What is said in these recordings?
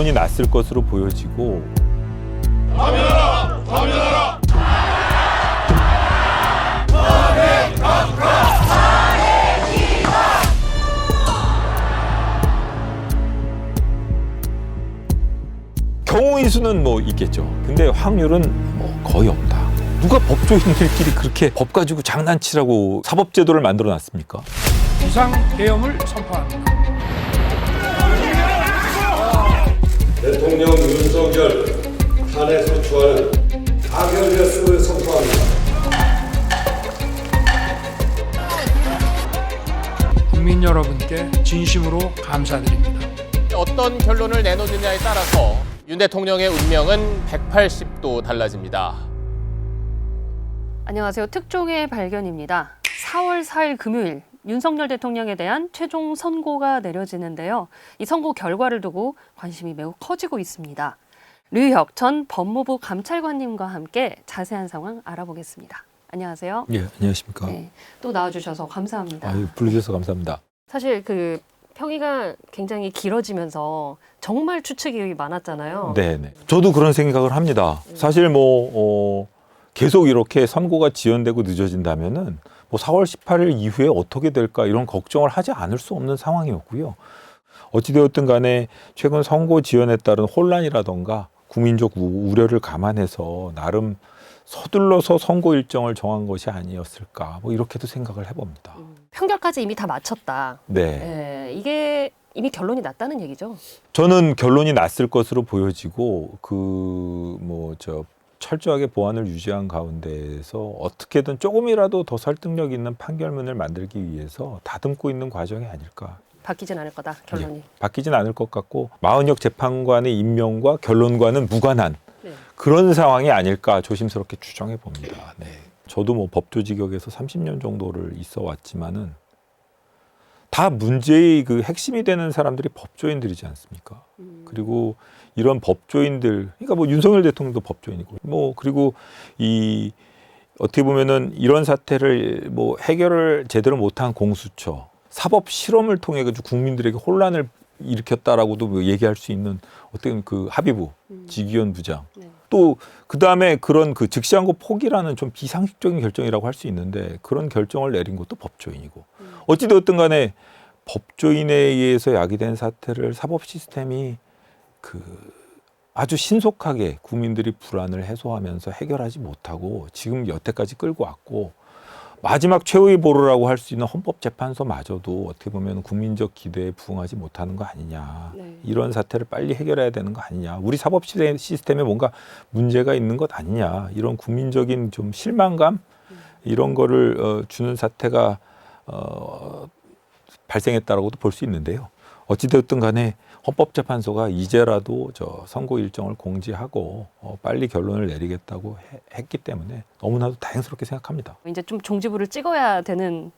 결론이 났을 것으로 보여지고 파면하라! 파면하라! 경우의 수는 뭐 있겠죠. 근데 확률은 뭐 거의 없다. 누가 법조인들끼리 그렇게 법 가지고 장난치라고 사법제도를 만들어 놨습니까? 비상계엄을 선포합니다. 대통령 윤석열 탄핵 소추하는 가결결심을 선포합니다. 국민 여러분께 진심으로 감사드립니다. 어떤 결론을 내놓느냐에 따라서 윤 대통령의 운명은 180도 달라집니다. 안녕하세요. 특종의 발견입니다. 4월 4일 금요일 윤석열 대통령에 대한 최종 선고가 내려지는데요. 이 선고 결과를 두고 관심이 매우 커지고 있습니다. 류혁 전 법무부 감찰관님과 함께 자세한 상황 알아보겠습니다. 안녕하세요. 예, 안녕하십니까. 네, 또 나와주셔서 감사합니다. 아유, 불러주셔서 감사합니다. 사실 그 평의가 굉장히 길어지면서 정말 추측이 많았잖아요. 네네. 저도 그런 생각을 합니다. 사실 계속 이렇게 선고가 지연되고 늦어진다면은 뭐 4월 18일 이후에 어떻게 될까 이런 걱정을 하지 않을 수 없는 상황이었고요. 어찌되었든 간에 최근 선고 지연에 따른 혼란이라던가 국민적 우려를 감안해서 나름 서둘러서 선고 일정을 정한 것이 아니었을까 뭐 이렇게도 생각을 해봅니다. 판결까지 이미 다 마쳤다. 네. 네, 이게 이미 결론이 났다는 얘기죠. 저는 결론이 났을 것으로 보여지고 철저하게 보안을 유지한 가운데에서 어떻게든 조금이라도 더 설득력 있는 판결문을 만들기 위해서 다듬고 있는 과정이 아닐까. 바뀌진 않을 거다, 결론이. 예, 바뀌진 않을 것 같고 마은혁 재판관의 임명과 결론과는 무관한 네. 그런 상황이 아닐까 조심스럽게 추정해 봅니다. 네. 저도 뭐 법조직역에서 30년 정도를 있어 왔지만은 다 문제의 그 핵심이 되는 사람들이 법조인들이지 않습니까? 그리고 이런 법조인들, 그러니까 뭐 윤석열 대통령도 법조인이고, 그리고 어떻게 보면은 이런 사태를 뭐 해결을 제대로 못한 공수처, 사법 실험을 통해 가지고 국민들에게 혼란을 일으켰다라고도 뭐 얘기할 수 있는 어떤 그 합의부, 지기현 부장. 네. 또 그다음에 그런 그 즉시항고 포기라는 좀 비상식적인 결정이라고 할 수 있는데 그런 결정을 내린 것도 법조인이고 어찌되었든 간에 법조인에 의해서 야기된 사태를 사법 시스템이 아주 신속하게 국민들이 불안을 해소하면서 해결하지 못하고 지금 여태까지 끌고 왔고 마지막 최후의 보루라고 할 수 있는 헌법재판소마저도 어떻게 보면 국민적 기대에 부응하지 못하는 거 아니냐. 네. 이런 사태를 빨리 해결해야 되는 거 아니냐. 우리 사법 시스템에 뭔가 문제가 있는 것 아니냐. 이런 국민적인 좀 실망감 이런 거를 주는 사태가 발생했다라고도 볼 수 있는데요. 어찌되었든 간에 헌법재판소가 이제라도 선고 일정을 공지하고 빨리 결론을 내리겠다고 했기 때문에 너무나도 다행스럽게 생각합니다. 이제 좀 종지부를 찍어야 되는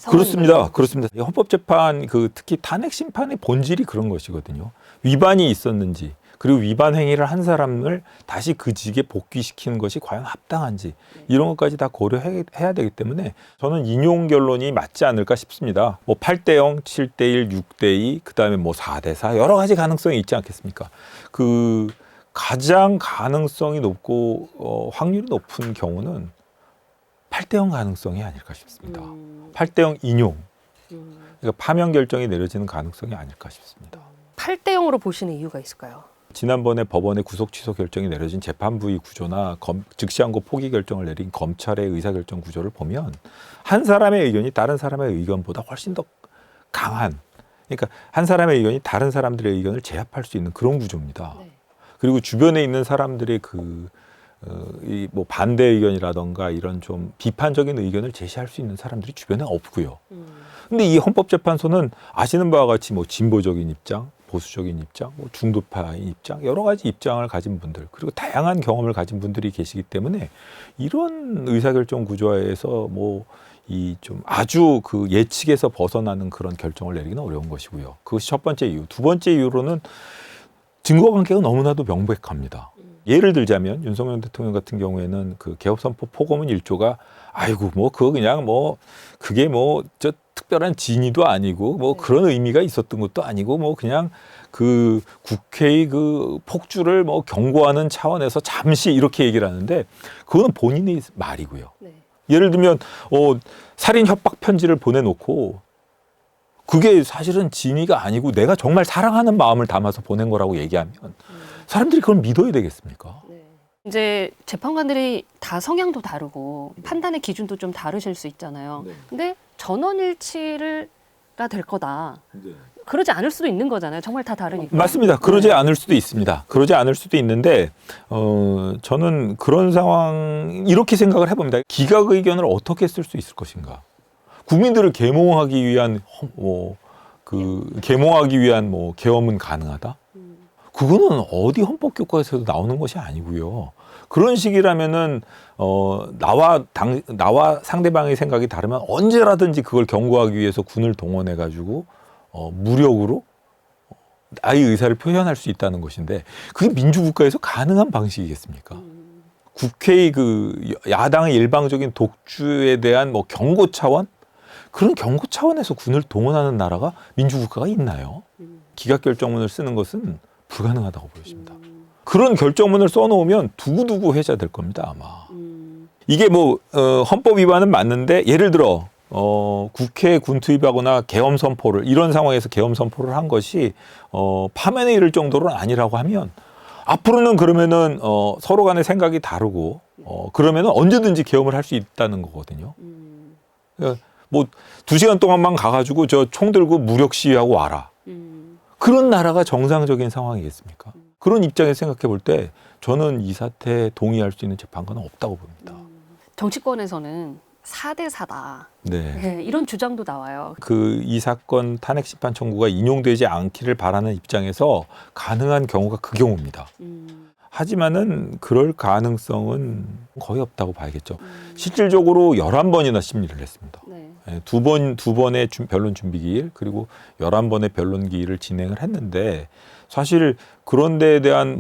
그렇습니다. 그렇습니다. 헌법재판 특히 탄핵 심판의 본질이 그런 것이거든요. 위반이 있었는지 그리고 위반 행위를 한 사람을 다시 그 직에 복귀시키는 것이 과연 합당한지 이런 것까지 다 고려해야 되기 때문에 저는 인용 결론이 맞지 않을까 싶습니다. 8대0, 7대1, 6대2, 그다음에 4대4 여러 가지 가능성이 있지 않겠습니까? 가장 가능성이 높고 확률이 높은 경우는 8대0 가능성이 아닐까 싶습니다. 8대0 인용. 그러니까 파면 결정이 내려지는 가능성이 아닐까 싶습니다. 8대0으로 보시는 이유가 있을까요? 지난번에 법원의 구속 취소 결정이 내려진 재판부의 구조나 즉시항고 포기 결정을 내린 검찰의 의사결정 구조를 보면 한 사람의 의견이 다른 사람의 의견보다 훨씬 더 강한, 그러니까 한 사람의 의견이 다른 사람들의 의견을 제압할 수 있는 그런 구조입니다. 네. 그리고 주변에 있는 사람들의 반대 의견이라던가 이런 좀 비판적인 의견을 제시할 수 있는 사람들이 주변에 없고요. 근데 이 헌법재판소는 아시는 바와 같이 진보적인 입장, 보수적인 입장, 중도파의 입장, 여러 가지 입장을 가진 분들, 그리고 다양한 경험을 가진 분들이 계시기 때문에 이런 의사결정 구조에서 좀 아주 예측에서 벗어나는 그런 결정을 내리기는 어려운 것이고요. 그것이 첫 번째 이유. 두 번째 이유로는 증거관계가 너무나도 명백합니다. 예를 들자면 윤석열 대통령 같은 경우에는 개업선포 포고문 1조가 그게 특별한 진의도 아니고 뭐 그런 의미가 있었던 것도 아니고 뭐 그냥 그 국회의 그 폭주를 뭐 경고하는 차원에서 잠시 이렇게 얘기를 하는데 그거는 본인의 말이고요. 네. 예를 들면 살인 협박 편지를 보내놓고 그게 사실은 진의가 아니고 내가 정말 사랑하는 마음을 담아서 보낸 거라고 얘기하면 사람들이 그걸 믿어야 되겠습니까? 네. 이제 재판관들이 다 성향도 다르고 판단의 기준도 좀 다르실 수 있잖아요. 네. 근데 전원일치가 될 거다. 그러지 않을 수도 있는 거잖아요. 정말 다 다르니까. 맞습니다. 그러지 않을 수도 있습니다. 그러지 않을 수도 있는데 저는 그런 상황 이렇게 생각을 해봅니다. 기각 의견을 어떻게 쓸 수 있을 것인가? 국민들을 계몽하기 위한 계몽하기 위한 계엄은 가능하다? 그거는 어디 헌법교과서에도 나오는 것이 아니고요. 그런 식이라면은 나와 상대방의 생각이 다르면 언제라든지 그걸 경고하기 위해서 군을 동원해 가지고 무력으로 나의 의사를 표현할 수 있다는 것인데 그게 민주국가에서 가능한 방식이겠습니까? 국회의 그 야당의 일방적인 독주에 대한 경고 차원? 그런 경고 차원에서 군을 동원하는 나라가 민주국가가 있나요? 기각결정문을 쓰는 것은 불가능하다고 보여집니다. 그런 결정문을 써놓으면 두고두고 회자될 겁니다, 아마. 이게 헌법 위반은 맞는데 예를 들어 국회에 군 투입하거나 계엄 선포를 이런 상황에서 계엄 선포를 한 것이 파면에 이를 정도는 아니라고 하면 앞으로는 그러면은 서로 간의 생각이 다르고 그러면은 언제든지 계엄을 할 수 있다는 거거든요. 그러니까 2시간 동안만 가가지고 저 총 들고 무력 시위하고 와라. 그런 나라가 정상적인 상황이겠습니까? 그런 입장에서 생각해 볼 때 저는 이 사태에 동의할 수 있는 재판관은 없다고 봅니다. 정치권에서는 4대 4다. 네. 네, 이런 주장도 나와요. 이 사건 탄핵 심판 청구가 인용되지 않기를 바라는 입장에서 가능한 경우가 그 경우입니다. 하지만은 그럴 가능성은 거의 없다고 봐야겠죠. 실질적으로 11번이나 심리를 했습니다. 네. 두 번의 변론 준비 기일 그리고 11번의 변론 기일을 진행을 했는데 사실 그런 데에 대한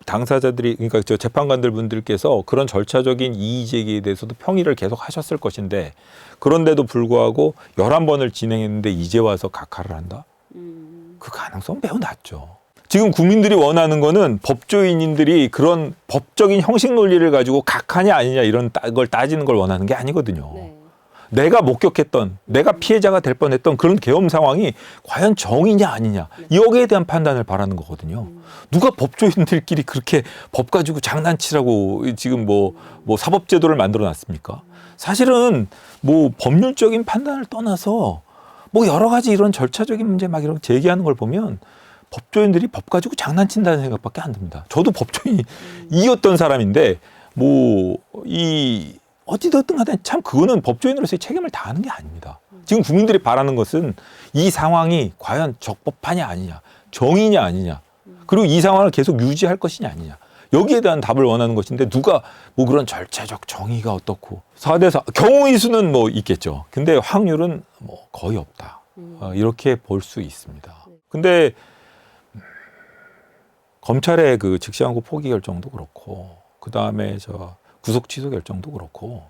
당사자들이 그러니까 저 재판관들 분들께서 그런 절차적인 이의 제기에 대해서도 평의를 계속 하셨을 것인데 그런데도 불구하고 11번을 진행했는데 이제 와서 각하를 한다? 그 가능성 매우 낮죠. 지금 국민들이 원하는 거는 법조인들이 그런 법적인 형식 논리를 가지고 각하냐 아니냐 이런 걸 따지는 걸 원하는 게 아니거든요. 네. 내가 목격했던, 내가 피해자가 될 뻔했던 그런 계엄 상황이 과연 정의냐 아니냐 여기에 대한 판단을 바라는 거거든요. 누가 법조인들끼리 그렇게 법 가지고 장난치라고 지금 사법제도를 만들어 놨습니까? 사실은 법률적인 판단을 떠나서 여러 가지 이런 절차적인 문제 막 이런 제기하는 걸 보면 법조인들이 법 가지고 장난친다는 생각밖에 안 듭니다. 저도 법조인이었던 사람인데 어찌됐든 간에 참 그거는 법조인으로서의 책임을 다하는 게 아닙니다. 지금 국민들이 바라는 것은 이 상황이 과연 적법하냐 아니냐, 정의냐 아니냐, 그리고 이 상황을 계속 유지할 것이냐 아니냐. 여기에 대한 답을 원하는 것인데 누가 그런 절차적 정의가 어떻고 4대 4 경우의 수는 있겠죠. 근데 확률은 거의 없다. 이렇게 볼 수 있습니다. 근데 검찰의 그 즉시항고 포기 결정도 그렇고 그다음에 구속 취소 결정도 그렇고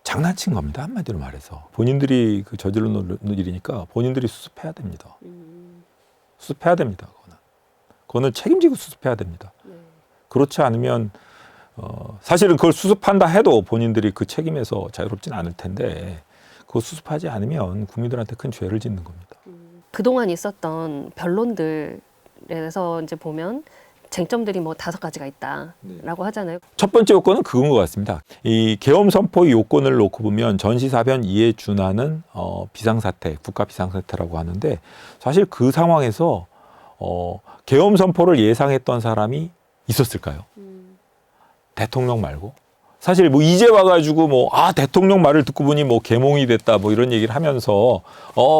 장난친 겁니다. 한마디로 말해서 본인들이 저질러 놓은 일이니까 본인들이 수습해야 됩니다. 수습해야 됩니다. 그거는 책임지고 수습해야 됩니다. 그렇지 않으면 사실은 그걸 수습한다 해도 본인들이 그 책임에서 자유롭진 않을 텐데 그거 수습하지 않으면 국민들한테 큰 죄를 짓는 겁니다. 그동안 있었던 변론들에서 이제 보면 쟁점들이 5가지가 있다라고 하잖아요. 첫 번째 요건은 그건 것 같습니다. 이 계엄 선포의 요건을 놓고 보면 전시사변 이에 준하는 비상사태, 국가 비상사태라고 하는데 사실 그 상황에서 계엄 선포를 예상했던 사람이 있었을까요? 대통령 말고. 사실 이제 와가지고 대통령 말을 듣고 보니 계몽이 됐다 이런 얘기를 하면서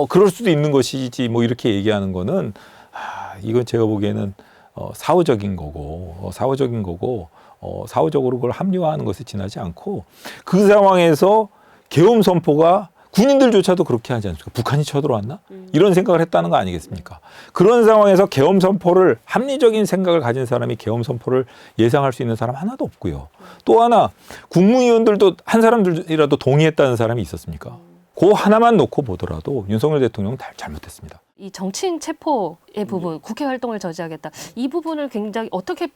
그럴 수도 있는 것이지 이렇게 얘기하는 거는 이건 제가 보기에는 사후적인 거고 사후적으로 그걸 합리화하는 것에 지나지 않고 그 상황에서 계엄 선포가 군인들조차도 그렇게 하지 않습니까? 북한이 쳐들어왔나? 이런 생각을 했다는 거 아니겠습니까? 그런 상황에서 계엄 선포를 합리적인 생각을 가진 사람이 계엄 선포를 예상할 수 있는 사람 하나도 없고요. 또 하나 국무위원들도 한 사람들이라도 동의했다는 사람이 있었습니까? 그 하나만 놓고 보더라도 윤석열 대통령은 잘못했습니다. 이 정치인 체포의 부분, 국회 활동을 저지하겠다. 이 부분을 굉장히 어떻게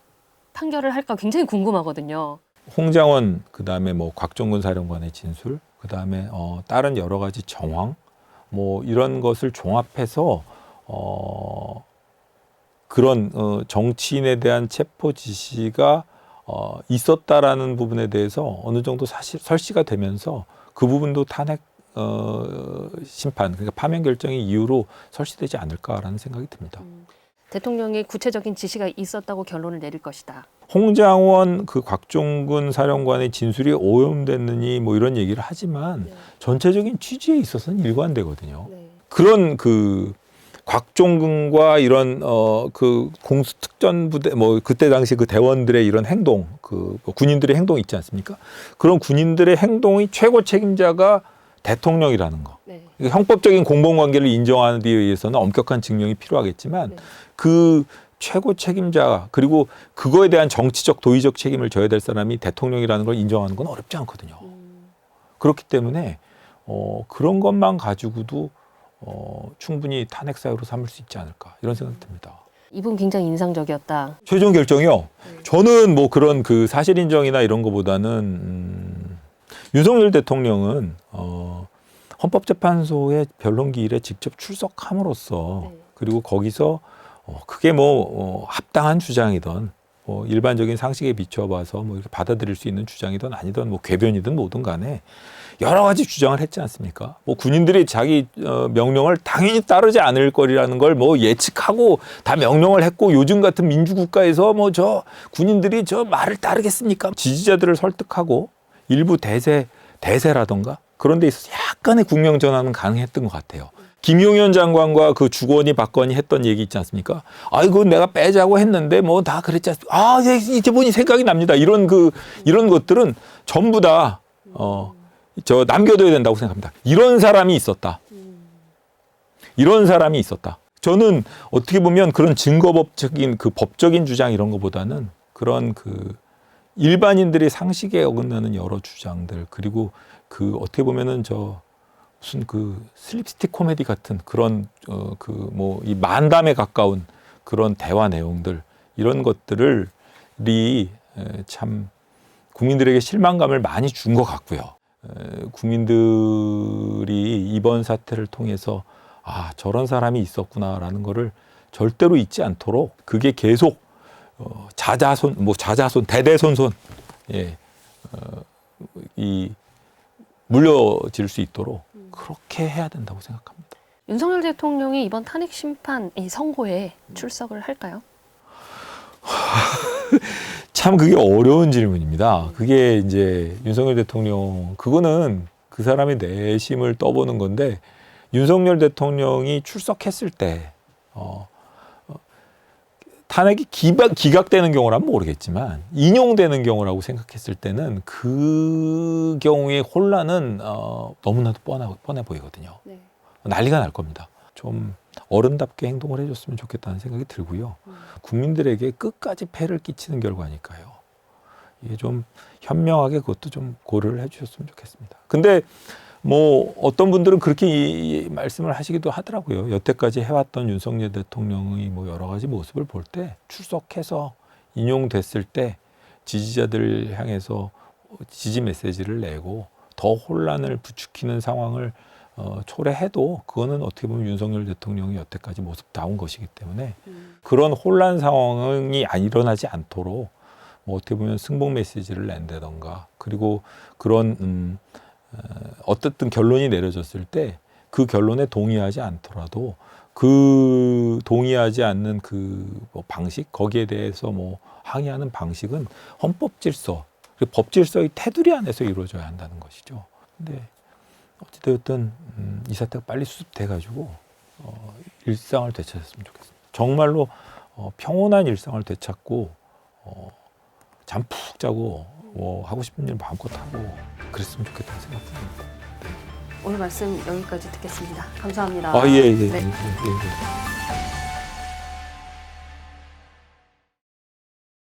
판결을 할까 굉장히 궁금하거든요. 홍장원, 그다음에 뭐 곽종근 사령관의 진술, 그다음에 다른 여러 가지 정황, 뭐 이런 것을 종합해서 그런 정치인에 대한 체포 지시가 있었다라는 부분에 대해서 어느 정도 사실 설시가 되면서 그 부분도 탄핵 심판, 그러니까 파면 결정의 이유로 설시되지 않을까라는 생각이 듭니다. 대통령이 구체적인 지시가 있었다고 결론을 내릴 것이다. 홍장원, 그 곽종근 사령관의 진술이 오염됐느니 뭐 이런 얘기를 하지만 전체적인 취지에 있어서는 일관되거든요. 그런 그 곽종근과 이런 그 공수특전부대 뭐 그때 당시 그 대원들의 이런 행동, 그 군인들의 행동이 있지 않습니까? 그런 군인들의 행동의 최고 책임자가 대통령이라는 거. 네. 형법적인 공범관계를 인정하는 데 의해서는 엄격한 증명이 필요하겠지만 그 최고 책임자 그리고 그거에 대한 정치적 도의적 책임을 져야 될 사람이 대통령이라는 걸 인정하는 건 어렵지 않거든요. 그렇기 때문에 그런 것만 가지고도 충분히 탄핵 사유로 삼을 수 있지 않을까 이런 생각이 듭니다. 이분 굉장히 인상적이었다. 최종 결정이요. 저는 뭐 그런 그 사실 인정이나 이런 거보다는 윤석열 대통령은 헌법재판소의 변론기일에 직접 출석함으로써 그리고 거기서 그게 뭐 합당한 주장이든 뭐 일반적인 상식에 비춰봐서 뭐 이렇게 받아들일 수 있는 주장이든 아니든 뭐 궤변이든 뭐든 간에 여러 가지 주장을 했지 않습니까? 뭐 군인들이 자기 명령을 당연히 따르지 않을 거리라는 걸 뭐 예측하고 다 명령을 했고 요즘 같은 민주국가에서 뭐 저 군인들이 저 말을 따르겠습니까? 지지자들을 설득하고 일부 대세라던가 그런 데 있어서 약간의 국명 전환은 가능했던 것 같아요. 김용현 장관과 그 주거니 박건이 했던 얘기 있지 않습니까? 아이고 내가 빼자고 했는데 뭐 다 그랬지 않습니까? 아 이제 보니 생각이 납니다. 이런 것들은 전부 다 저 남겨둬야 된다고 생각합니다. 이런 사람이 있었다. 이런 사람이 있었다. 저는 어떻게 보면 그런 증거법적인 그 법적인 주장 이런 것보다는 그런 그 일반인들의 상식에 어긋나는 여러 주장들 그리고 그 어떻게 보면은 저 무슨 그 슬립스틱 코미디 같은 그런 그 뭐 이 만담에 가까운 그런 대화 내용들 이런 것들이 참 국민들에게 실망감을 많이 준 것 같고요. 국민들이 이번 사태를 통해서 아 저런 사람이 있었구나라는 거를 절대로 잊지 않도록 그게 계속 자자손 대대손손 이 물려질 수 있도록 그렇게 해야 된다고 생각합니다. 윤석열 대통령이 이번 탄핵 심판 이 선고에 출석을 할까요? 참 그게 어려운 질문입니다. 그게 이제 윤석열 대통령 그거는 그 사람의 내심을 떠보는 건데 윤석열 대통령이 출석했을 때 탄핵이 기각되는 경우라면 모르겠지만 인용되는 경우라고 생각했을 때는 그 경우의 혼란은 너무나도 뻔해 보이거든요. 네. 난리가 날 겁니다. 좀 어른답게 행동을 해줬으면 좋겠다는 생각이 들고요. 국민들에게 끝까지 폐를 끼치는 결과니까요. 이게 좀 현명하게 그것도 좀 고려를 해주셨으면 좋겠습니다. 근데 뭐 어떤 분들은 그렇게 말씀을 하시기도 하더라고요. 여태까지 해왔던 윤석열 대통령의 뭐 여러 가지 모습을 볼 때 출석해서 인용됐을 때 지지자들 향해서 지지 메시지를 내고 더 혼란을 부추기는 상황을 초래해도 그거는 어떻게 보면 윤석열 대통령이 여태까지 모습다운 것이기 때문에 그런 혼란 상황이 일어나지 않도록 뭐 어떻게 보면 승복 메시지를 낸다던가 그리고 그런 어떻든 결론이 내려졌을 때 그 결론에 동의하지 않더라도 그 동의하지 않는 그 뭐 방식 거기에 대해서 뭐 항의하는 방식은 헌법 질서 그리고 법 질서의 테두리 안에서 이루어져야 한다는 것이죠. 근데 어찌되었든 이 사태가 빨리 수습돼가지고 일상을 되찾았으면 좋겠습니다. 정말로 평온한 일상을 되찾고 잠 푹 자고 뭐 하고 싶은 일 마음껏 하고 그랬으면 좋겠다는 생각이 듭니다. 네. 오늘 말씀 여기까지 듣겠습니다. 감사합니다. 아, 예, 예. 네. 예, 예.